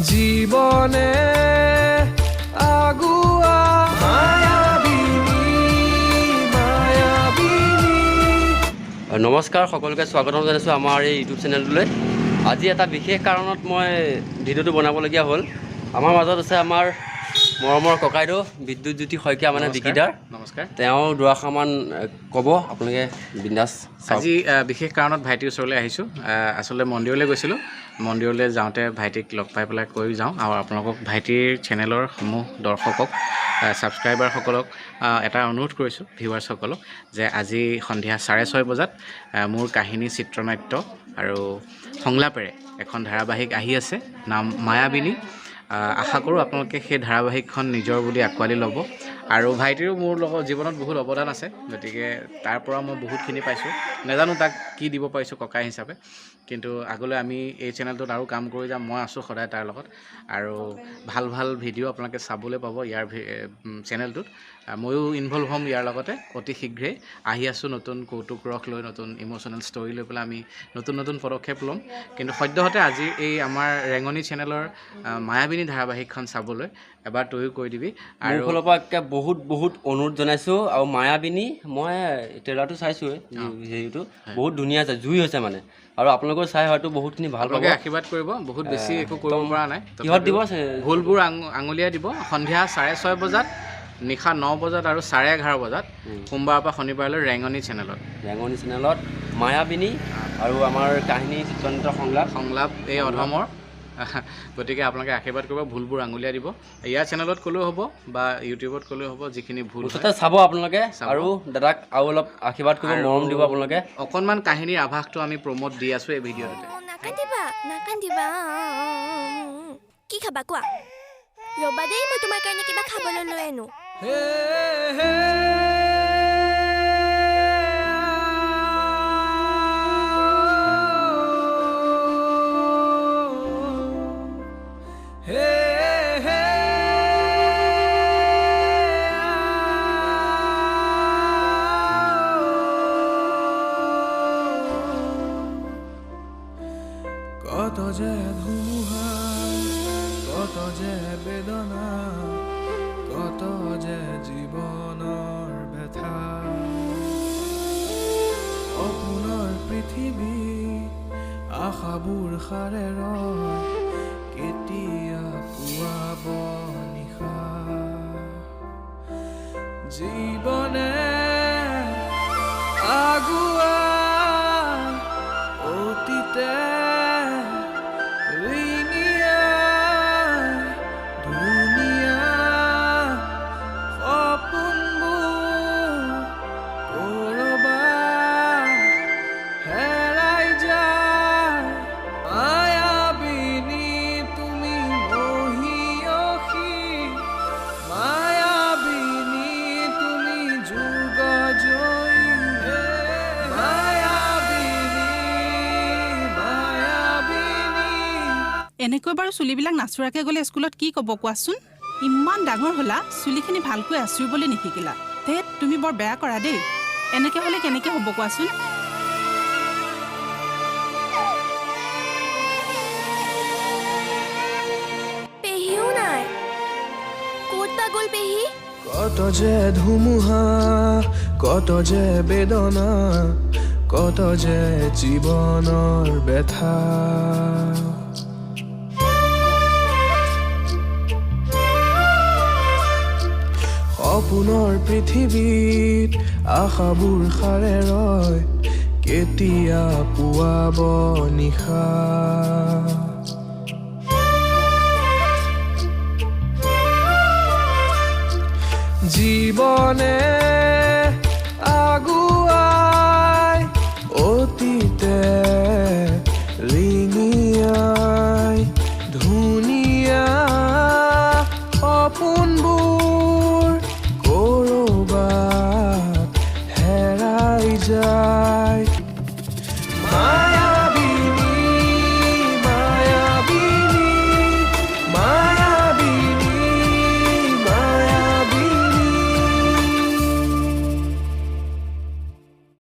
জীবনে আগুয়া নমস্কাৰ সকলোকে স্বাগতম জনাইছোঁ আমাৰ এই ইউটিউব চেনেলটোলৈ। আজি এটা বিশেষ কাৰণত মই ভিডিঅ'টো বনাবলগীয়া হ'ল। আমাৰ মাজত আছে আমাৰ মৰমৰ ককাইদেউ বিদ্যুৎজ্যোতি শইকীয়া মানে বিকিদাৰ। নমস্কাৰ। তেওঁ দুআষাৰমান ক'ব, আপোনালোকে বিন্দাছ। আজি বিশেষ কাৰণত ভাইটিৰ ওচৰলৈ আহিছোঁ। আচলতে মন্দিৰলৈ গৈছিলোঁ। মন্দিৰলৈ যাওঁতে ভাইটিক লগ পাই পেলাই কৈ যাওঁ আৰু আপোনালোকক ভাইটিৰ চেনেলৰ সমূহ দৰ্শকক ছাবস্ক্ৰাইবাৰসকলক এটা অনুৰোধ কৰিছোঁ, ভিউৱাৰ্ছসকলক, যে আজি সন্ধিয়া 6:30 বজাত মোৰ কাহিনী চিত্ৰনাট্য আৰু সংলাপেৰে এখন ধাৰাবাহিক আহি আছে, নাম মায়াবিনী। আশা কৰোঁ আপোনালোকে সেই ধাৰাবাহিকখন নিজৰ বুলি আঁকোৱালি ল'ব। আৰু ভাইটিৰো মোৰ লগত জীৱনত বহুত অৱদান আছে, গতিকে তাৰ পৰা মই বহুতখিনি পাইছোঁ। নাজানো তাক কি দিব পাৰিছোঁ ককাই হিচাপে, কিন্তু আগলৈ আমি এই চেনেলটোত আৰু কাম কৰি যাম। মই আছোঁ সদায় তাৰ লগত, আৰু ভাল ভাল ভিডিঅ' আপোনালোকে চাবলৈ পাব ইয়াৰ চেনেলটোত। ময়ো ইনভলভ হ'ম ইয়াৰ লগতে। অতি শীঘ্ৰেই আহি আছোঁ নতুন কৌতুক ৰস লৈ, নতুন ইম'চনেল ষ্টৰি লৈ পেলাই আমি নতুন নতুন পদক্ষেপ ল'ম। কিন্তু সদ্যহতে আজি এই আমাৰ ৰেঙনি চেনেলৰ মায়াবিনী ধাৰাবাহিকখন চাবলৈ এবাৰ তয়ো কৈ দিবি। আৰু মোৰ ফালৰ পৰা বহুত অনুৰোধ জনাইছোঁ। আৰু মায়াবিনী মই ট্ৰেইলাৰটো চাইছোঁৱে, হেৰিটো বহুত ধুনীয়া আছে, জুই হৈছে মানে। আৰু আপোনালোকেও চাই হয়তো বহুতখিনি ভাল পাব, আশীৰ্বাদ কৰিব। বহুত বেছি একো কৰিব পৰা নাই, কিহত দিব ভুলবোৰ আঙুলিয়াই দিব। সন্ধিয়া 6:30 বজাত, নিশা 9 বজাত আৰু 11:30 বজাত, সোমবাৰৰ পৰা শনিবাৰলৈ ৰেঙনি চেনেলত মায়াবিনী আৰু আমাৰ কাহিনী চিত্ৰনাট্য সংলাপ এই অধমৰ। গতিকে আপোনালোকে আশীৰ্বাদ কৰিব, ভুলবোৰ আঙুলিয়াই দিব। ইয়াৰ চেনেলত ক'লেও হ'ব বা ইউটিউবত ক'লেও হ'ব, যিখিনি ভুল চাব আপোনালোকে। আৰু দাদাক আৰু অলপ আশীৰ্বাদ কৰিব, মৰম দিব আপোনালোকে। অকণমান কাহিনীৰ আভাসটো আমি প্ৰমোট দি আছোঁ এই ভিডিঅ'টোতে। নাকান্দিবা। কি খাবা কোৱা? ৰ'বা দেই, মই তোমাৰ কাৰণে কিবা খাবলৈ লৈ আনো। কত যে ধুমুহা, কত যে বেদনা, কত যে জীৱনৰ ব্যথা, সপোনৰ পৃথিৱী আশাবোৰ সাৰে ৰয়, কেতিয়া পুৱাব নিশা। জীৱনে আগুৱা অতীতে এনেকৈ বাৰু চুলিবিলাক নাচুৰাকৈ গ'লে স্কুলত কি ক'ব কোৱাচোন? ইমান ডাঙৰ হ'লা, চুলিখিনি ভালকৈ আঁচুৰিবলৈ নিশিকিলা। তে তুমি বৰ বেয়া কৰা দেই। এনেকৈ হ'লে কেনেকৈ হ'ব কোৱাচোন? পেহীও নাই, ক'ত বা গ'ল পেহী? কত যে ধুমুহা, কত যে বেদনা, কত যে জীৱনৰ ব্যথা, সপোনৰ পৃথিৱীত আশাবোৰ সাৰে ৰয়, কেতিয়া পুৱাব নিশা। জীৱনে আগুৱাই অতীতে ৰিঙিয়াই, ধুনীয়া সপোনবোৰ কৰবাত হেৰাই যায়।